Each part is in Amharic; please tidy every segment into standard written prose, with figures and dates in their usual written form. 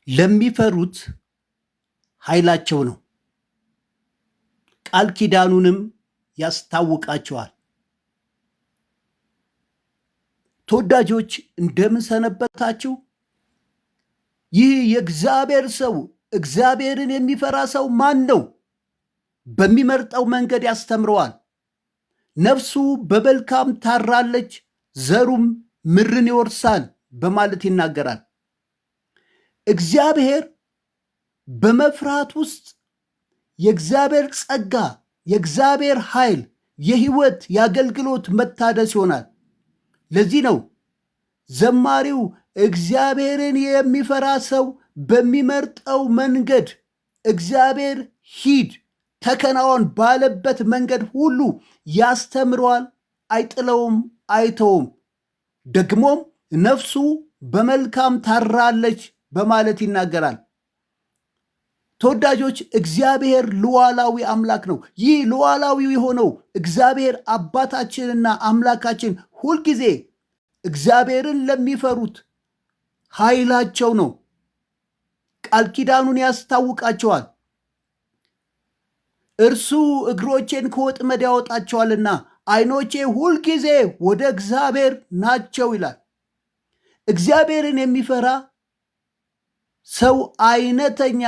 ለሚፈሩት ኃይላቸው ነው፣ ቃል ኪዳኑንም ያስታውቃቸዋል። ተወዳጆች እንደምን ሰነበታችሁ? ይህ የእግዚአብሔር ሰው እግዚአብሔርን የሚፈራ ሰው ማን ነው? በሚመርጠው መንገድ ያስተምረዋል። ነፍሱ በመልካም ታራለች፣ ዘሩም ምድርን ይወርሳል በማለት ይናገራል። እግዚአብሔር በመፍራት ውስጥ የእግዚአብሔር ጸጋ፣ የእግዚአብሔር ኃይል፣ የህይወት የአገልግሎት መታደስ ይሆናል። ለዚህ ነው ዘማሪው እግዚአብሔርን የሚፈራ ሰው በሚመርጠው መንገድ እግዚአብሔር ሂድ ተከናወን ባለበት መንገድ ሁሉ ያስተምረዋል፣ አይጥለውም፣ አይተውም። ደግሞም ነፍሱ በመልካም ታራለች በማለት ይናገራል። ተወዳጆች እግዚአብሔር ሉዓላዊ አምላክ ነው። ይህ ሉዓላዊ የሆነው እግዚአብሔር አባታችንና አምላካችን ሁልጊዜ እግዚአብሔርን ለሚፈሩት ኃይላቸው ነው። ቃል ኪዳኑን ያስታውቃቸዋል። እርሱ እግሮቼን ከወጥመድ ያወጣቸዋልና ዓይኖቼ ሁልጊዜ ወደ እግዚአብሔር ናቸው ይላል። እግዚአብሔርን የሚፈራ ሰው አይነተኛ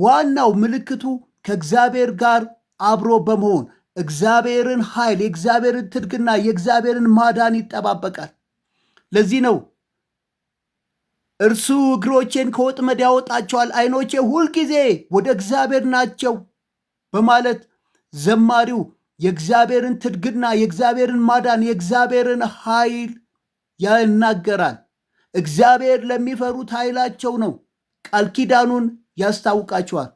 ዋናው ምልክቱ ከእግዚአብሔር ጋር አብሮ በመሆን እግዚአብሔርን ኃይል፣ የእግዚአብሔርን ትድግና፣ የእግዚአብሔርን ማዳን ይጠባበቃል። ለዚህ ነው እርሱ እግሮቼን ከወጥመድ ያወጣቸዋል፣ ዓይኖቼ ሁልጊዜ ወደ እግዚአብሔር ናቸው በማለት ዘማሪው የእግዚአብሔርን ትድግና፣ የእግዚአብሔርን ማዳን፣ የእግዚአብሔርን ኃይል ያናገራል። እግዚአብሔር ለሚፈሩት ኃይላቸው ነው። ቃል ኪዳኑን ያስታውቃቸዋል።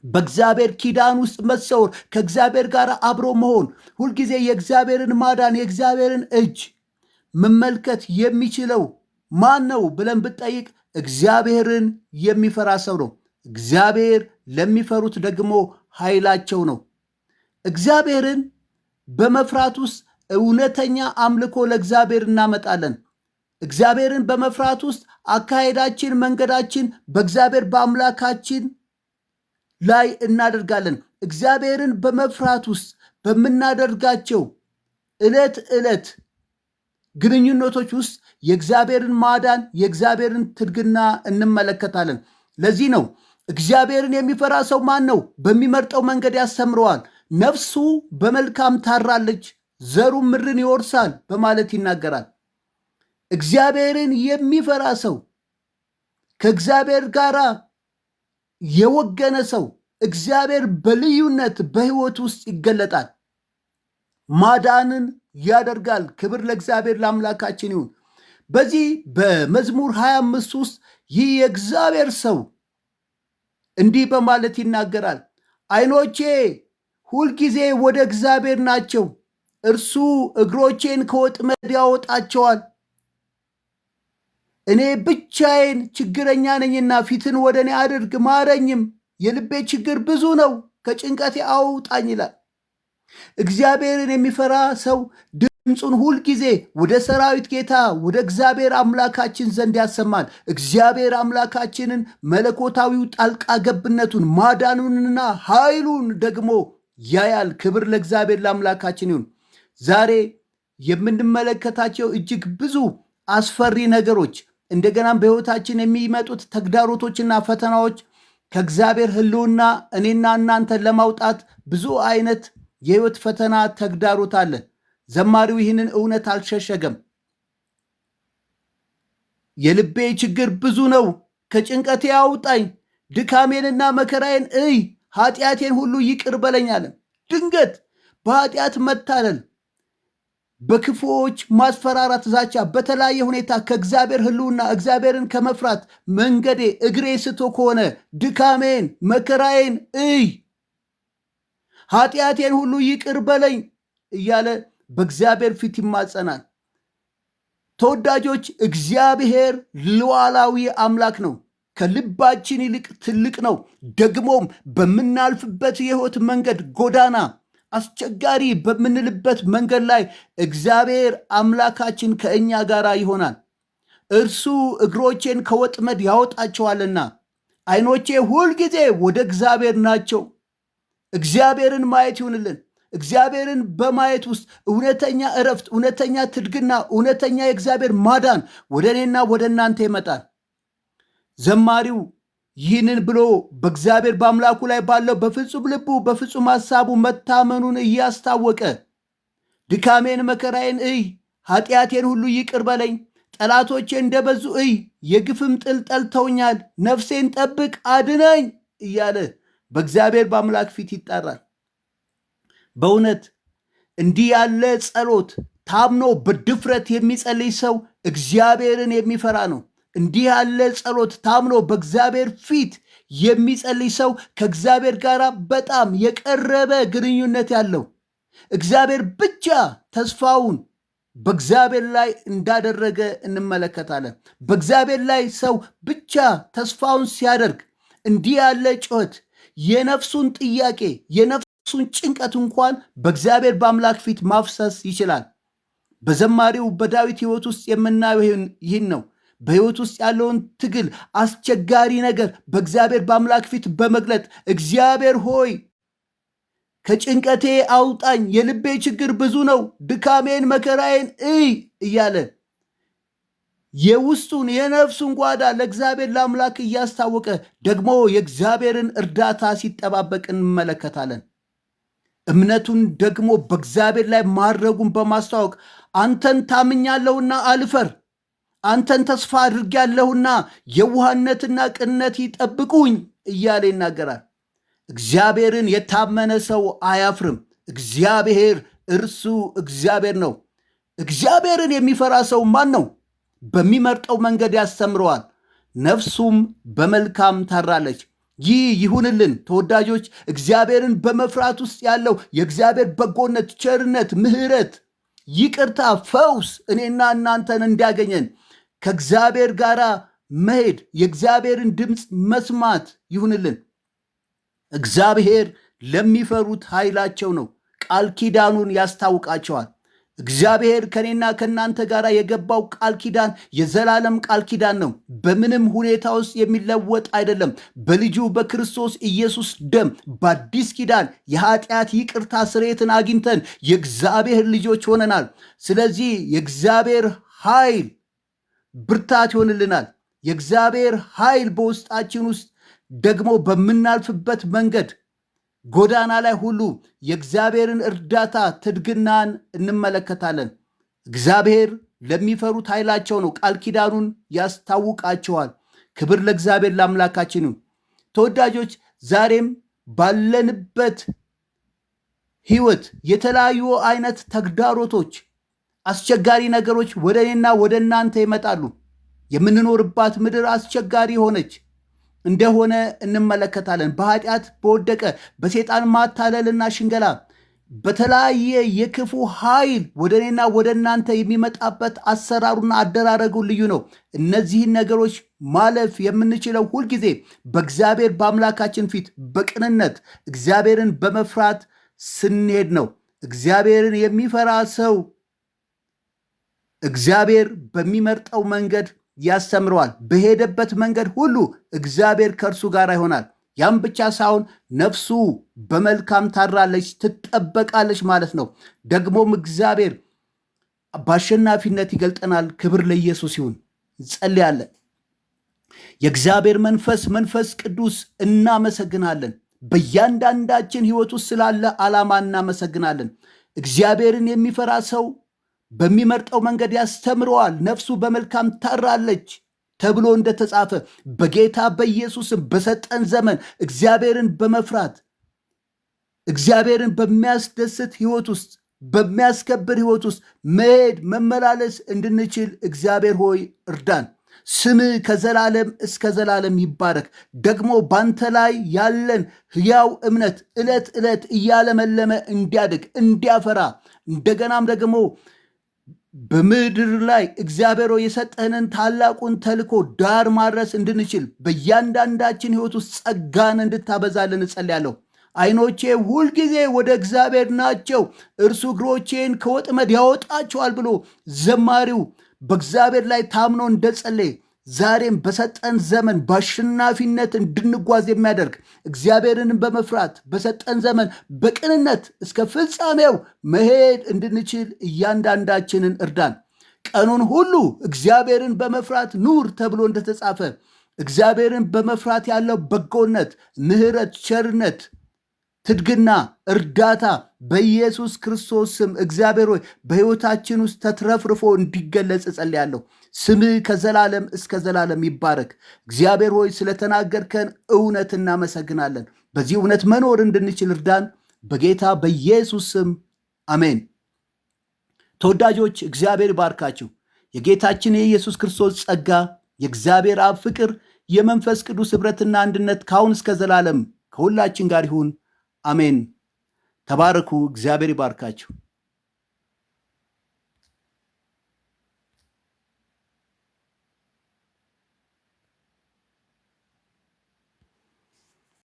በእግዚአብሔር ኪዳን ውስጥ መሰወር፣ ከእግዚአብሔር ጋር አብሮ መሆን፣ ሁልጊዜ የእግዚአብሔርን ማዳን፣ የእግዚአብሔርን እጅ መመልከት የሚችለው ማን ነው ብለን ብጠይቅ እግዚአብሔርን የሚፈራ ሰው ነው። እግዚአብሔር ለሚፈሩት ደግሞ ኃይላቸው ነው። እግዚአብሔርን በመፍራት ውስጥ እውነተኛ አምልኮ ለእግዚአብሔር እናመጣለን። እግዚአብሔርን በመፍራት ውስጥ አካሄዳችን፣ መንገዳችን በእግዚአብሔር በአምላካችን ላይ እናደርጋለን። እግዚአብሔርን በመፍራት ውስጥ በምናደርጋቸው ዕለት ዕለት ግንኙነቶች ውስጥ የእግዚአብሔርን ማዳን፣ የእግዚአብሔርን ትድግና እንመለከታለን። ለዚህ ነው እግዚአብሔርን የሚፈራ ሰው ማን ነው? በሚመርጠው መንገድ ያስተምረዋል፣ ነፍሱ በመልካም ታራለች፣ ዘሩም ምድርን ይወርሳል በማለት ይናገራል። እግዚአብሔርን የሚፈራ ሰው ከእግዚአብሔር ጋር የወገነ ሰው እግዚአብሔር በልዩነት በሕይወት ውስጥ ይገለጣል፣ ማዳንን ያደርጋል። ክብር ለእግዚአብሔር ለአምላካችን ይሁን። በዚህ በመዝሙር 25 ውስጥ ይህ የእግዚአብሔር ሰው እንዲህ በማለት ይናገራል። ዓይኖቼ ሁልጊዜ ወደ እግዚአብሔር ናቸው፣ እርሱ እግሮቼን ከወጥመድ ያወጣቸዋል። እኔ ብቻዬን ችግረኛ ነኝና ፊትን ወደ እኔ አድርግ፣ ማረኝም፣ የልቤ ችግር ብዙ ነው፣ ከጭንቀቴ አውጣኝ ይላል። እግዚአብሔርን የሚፈራ ሰው ድምፁን ሁልጊዜ ወደ ሰራዊት ጌታ ወደ እግዚአብሔር አምላካችን ዘንድ ያሰማል። እግዚአብሔር አምላካችንን መለኮታዊው ጣልቃ ገብነቱን፣ ማዳኑንና ኃይሉን ደግሞ ያያል። ክብር ለእግዚአብሔር ለአምላካችን ይሁን። ዛሬ የምንመለከታቸው እጅግ ብዙ አስፈሪ ነገሮች፣ እንደገናም በሕይወታችን የሚመጡት ተግዳሮቶችና ፈተናዎች ከእግዚአብሔር ሕልውና እኔና እናንተን ለማውጣት ብዙ አይነት የሕይወት ፈተና ተግዳሮት አለ። ዘማሪው ይህንን እውነት አልሸሸገም። የልቤ ችግር ብዙ ነው፣ ከጭንቀቴ አውጣኝ፣ ድካሜንና መከራዬን እይ፣ ኃጢአቴን ሁሉ ይቅር በለኝ አለ። ድንገት በኃጢአት መታለል፣ በክፉዎች ማስፈራራት፣ ዛቻ፣ በተለያየ ሁኔታ ከእግዚአብሔር ሕልውና እግዚአብሔርን ከመፍራት መንገዴ እግሬ ስቶ ከሆነ ድካሜን መከራዬን እይ፣ ኃጢአቴን ሁሉ ይቅር በለኝ እያለ በእግዚአብሔር ፊት ይማጸናል። ተወዳጆች እግዚአብሔር ሉዓላዊ አምላክ ነው። ከልባችን ይልቅ ትልቅ ነው። ደግሞም በምናልፍበት የሕይወት መንገድ ጎዳና አስቸጋሪ በምንልበት መንገድ ላይ እግዚአብሔር አምላካችን ከእኛ ጋር ይሆናል። እርሱ እግሮቼን ከወጥመድ ያወጣቸዋልና። ዓይኖቼ ሁልጊዜ ወደ እግዚአብሔር ናቸው። እግዚአብሔርን ማየት ይሁንልን። እግዚአብሔርን በማየት ውስጥ እውነተኛ እረፍት፣ እውነተኛ ትድግና፣ እውነተኛ የእግዚአብሔር ማዳን ወደ እኔና ወደ እናንተ ይመጣል። ዘማሪው ይህንን ብሎ በእግዚአብሔር በአምላኩ ላይ ባለው በፍጹም ልቡ በፍጹም ሐሳቡ መታመኑን እያስታወቀ ድካሜን መከራዬን እይ፣ ኃጢአቴን ሁሉ ይቅር በለኝ፣ ጠላቶቼ እንደበዙ እይ፣ የግፍም ጥል ጠልተውኛል፣ ነፍሴን ጠብቅ አድነኝ እያለ በእግዚአብሔር በአምላክ ፊት ይጣራል። በእውነት እንዲህ ያለ ጸሎት ታምኖ በድፍረት የሚጸልይ ሰው እግዚአብሔርን የሚፈራ ነው። እንዲህ ያለ ጸሎት ታምኖ በእግዚአብሔር ፊት የሚጸልይ ሰው ከእግዚአብሔር ጋር በጣም የቀረበ ግንኙነት ያለው፣ እግዚአብሔር ብቻ ተስፋውን በእግዚአብሔር ላይ እንዳደረገ እንመለከታለን። በእግዚአብሔር ላይ ሰው ብቻ ተስፋውን ሲያደርግ እንዲህ ያለ ጩኸት የነፍሱን ጥያቄ የነፍሱን ጭንቀት እንኳን በእግዚአብሔር በአምላክ ፊት ማፍሰስ ይችላል። በዘማሪው በዳዊት ሕይወት ውስጥ የምናየው ይህን ነው። በሕይወት ውስጥ ያለውን ትግል፣ አስቸጋሪ ነገር በእግዚአብሔር በአምላክ ፊት በመግለጥ እግዚአብሔር ሆይ ከጭንቀቴ አውጣኝ፣ የልቤ ችግር ብዙ ነው፣ ድካሜን መከራዬን እይ እያለ የውስጡን የነፍሱን ጓዳ ለእግዚአብሔር ለአምላክ እያስታወቀ ደግሞ የእግዚአብሔርን እርዳታ ሲጠባበቅ እንመለከታለን። እምነቱን ደግሞ በእግዚአብሔር ላይ ማድረጉን በማስታወቅ አንተን ታምኛለሁና አልፈር፣ አንተን ተስፋ አድርጌያለሁና የዋህነትና ቅንነት ይጠብቁኝ እያለ ይናገራል። እግዚአብሔርን የታመነ ሰው አያፍርም። እግዚአብሔር እርሱ እግዚአብሔር ነው። እግዚአብሔርን የሚፈራ ሰው ማን ነው? በሚመርጠው መንገድ ያስተምረዋል፣ ነፍሱም በመልካም ታራለች። ይህ ይሁንልን ተወዳጆች። እግዚአብሔርን በመፍራት ውስጥ ያለው የእግዚአብሔር በጎነት፣ ቸርነት፣ ምሕረት፣ ይቅርታ፣ ፈውስ እኔና እናንተን እንዲያገኘን ከእግዚአብሔር ጋር መሄድ፣ የእግዚአብሔርን ድምፅ መስማት ይሁንልን። እግዚአብሔር ለሚፈሩት ኃይላቸው ነው፣ ቃል ኪዳኑን ያስታውቃቸዋል። እግዚአብሔር ከኔና ከእናንተ ጋር የገባው ቃል ኪዳን የዘላለም ቃል ኪዳን ነው። በምንም ሁኔታ ውስጥ የሚለወጥ አይደለም። በልጁ በክርስቶስ ኢየሱስ ደም በአዲስ ኪዳን የኃጢአት ይቅርታ ስርየትን አግኝተን የእግዚአብሔር ልጆች ሆነናል። ስለዚህ የእግዚአብሔር ኃይል ብርታት ይሆንልናል። የእግዚአብሔር ኃይል በውስጣችን ውስጥ ደግሞ በምናልፍበት መንገድ ጎዳና ላይ ሁሉ የእግዚአብሔርን እርዳታ ትድግናን እንመለከታለን። እግዚአብሔር ለሚፈሩት ኃይላቸው ነው፣ ቃል ኪዳኑን ያስታውቃቸዋል። ክብር ለእግዚአብሔር ለአምላካችን። ተወዳጆች ዛሬም ባለንበት ሕይወት የተለያዩ አይነት ተግዳሮቶች፣ አስቸጋሪ ነገሮች ወደ እኔና ወደ እናንተ ይመጣሉ። የምንኖርባት ምድር አስቸጋሪ ሆነች እንደሆነ እንመለከታለን። በኃጢአት በወደቀ በሴጣን ማታለልና ሽንገላ በተለያየ የክፉ ኃይል ወደ እኔና ወደ እናንተ የሚመጣበት አሰራሩና አደራረጉ ልዩ ነው። እነዚህን ነገሮች ማለፍ የምንችለው ሁልጊዜ በእግዚአብሔር በአምላካችን ፊት በቅንነት እግዚአብሔርን በመፍራት ስንሄድ ነው። እግዚአብሔርን የሚፈራ ሰው እግዚአብሔር በሚመርጠው መንገድ ያስተምረዋል። በሄደበት መንገድ ሁሉ እግዚአብሔር ከእርሱ ጋር ይሆናል። ያም ብቻ ሳይሆን ነፍሱ በመልካም ታድራለች፣ ትጠበቃለች ማለት ነው። ደግሞም እግዚአብሔር በአሸናፊነት ይገልጠናል። ክብር ለኢየሱስ ይሁን። እንጸልያለን። የእግዚአብሔር መንፈስ ቅዱስ እናመሰግናለን። በእያንዳንዳችን ሕይወት ውስጥ ስላለ ዓላማ እናመሰግናለን። እግዚአብሔርን የሚፈራ ሰው በሚመርጠው መንገድ ያስተምረዋል፣ ነፍሱ በመልካም ታራለች ተብሎ እንደተጻፈ በጌታ በኢየሱስም በሰጠን ዘመን እግዚአብሔርን በመፍራት እግዚአብሔርን በሚያስደስት ሕይወት ውስጥ በሚያስከብር ሕይወት ውስጥ መሄድ መመላለስ እንድንችል እግዚአብሔር ሆይ እርዳን። ስምህ ከዘላለም እስከ ዘላለም ይባረክ። ደግሞ ባንተ ላይ ያለን ሕያው እምነት ዕለት ዕለት እያለመለመ እንዲያድግ እንዲያፈራ እንደገናም ደግሞ በምድር ላይ እግዚአብሔር የሰጠህንን ታላቁን ተልኮ ዳር ማድረስ እንድንችል በእያንዳንዳችን ሕይወት ውስጥ ጸጋን እንድታበዛልን እጸልያለሁ። ዓይኖቼ ሁልጊዜ ወደ እግዚአብሔር ናቸው፣ እርሱ እግሮቼን ከወጥመድ ያወጣቸዋል ብሎ ዘማሪው በእግዚአብሔር ላይ ታምኖ እንደጸለየ ዛሬም በሰጠን ዘመን በአሸናፊነት እንድንጓዝ የሚያደርግ እግዚአብሔርን በመፍራት በሰጠን ዘመን በቅንነት እስከ ፍጻሜው መሄድ እንድንችል እያንዳንዳችንን እርዳን። ቀኑን ሁሉ እግዚአብሔርን በመፍራት ኑር ተብሎ እንደተጻፈ እግዚአብሔርን በመፍራት ያለው በጎነት፣ ምሕረት፣ ቸርነት፣ ትድግና፣ እርዳታ በኢየሱስ ክርስቶስ ስም እግዚአብሔር ሆይ በሕይወታችን ውስጥ ተትረፍርፎ እንዲገለጽ እጸልያለሁ። ስምህ ከዘላለም እስከ ዘላለም ይባረክ። እግዚአብሔር ሆይ ስለተናገርከን እውነት እናመሰግናለን። በዚህ እውነት መኖር እንድንችል እርዳን። በጌታ በኢየሱስ ስም አሜን። ተወዳጆች እግዚአብሔር ይባርካችሁ። የጌታችን የኢየሱስ ክርስቶስ ጸጋ፣ የእግዚአብሔር አብ ፍቅር፣ የመንፈስ ቅዱስ ኅብረትና አንድነት ከአሁን እስከ ዘላለም ከሁላችን ጋር ይሁን። አሜን። ተባረኩ። እግዚአብሔር ይባርካችሁ።